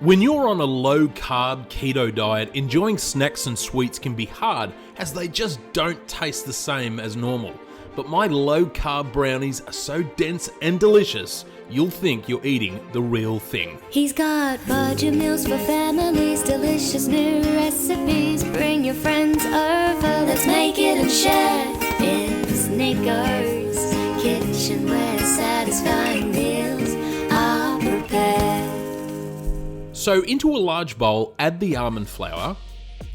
When you're on a low-carb keto diet, enjoying snacks and sweets can be hard as they just don't taste the same as normal. But my low-carb brownies are so dense and delicious, you'll think you're eating the real thing. He's got budget meals for families, delicious new recipes. Bring your friends over, let's make it and share. It's Nicko's kitchen where satisfying meals are prepared. So into a large bowl, add the almond flour.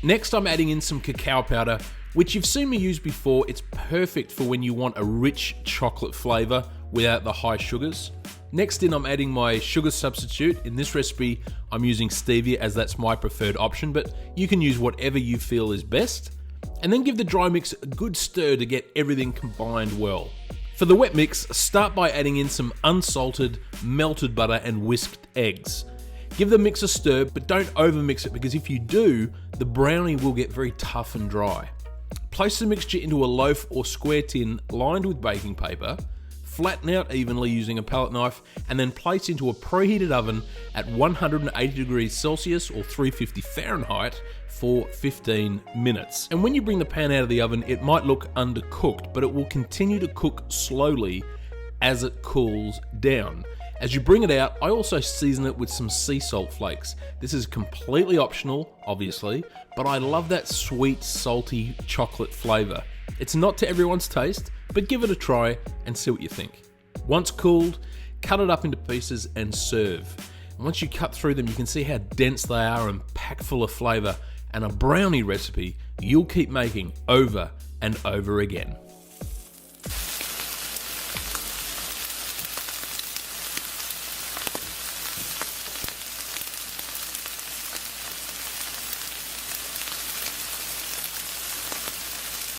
Next I'm adding in some cacao powder, which you've seen me use before. It's perfect for when you want a rich chocolate flavor without the high sugars. Next in, I'm adding my sugar substitute. In this recipe, I'm using stevia as that's my preferred option, but you can use whatever you feel is best. And then give the dry mix a good stir to get everything combined well. For the wet mix, start by adding in some unsalted, melted butter and whisked eggs. Give the mix a stir, but don't overmix it because if you do, the brownie will get very tough and dry. Place the mixture into a loaf or square tin lined with baking paper, flatten out evenly using a palette knife, and then place into a preheated oven at 180 degrees Celsius or 350 Fahrenheit for 15 minutes. And when you bring the pan out of the oven, it might look undercooked, but it will continue to cook slowly as it cools down. As you bring it out, I also season it with some sea salt flakes. This is completely optional, obviously, but I love that sweet, salty chocolate flavor. It's not to everyone's taste, but give it a try and see what you think. Once cooled, cut it up into pieces and serve. And once you cut through them, you can see how dense they are and packed full of flavor, and a brownie recipe you'll keep making over and over again.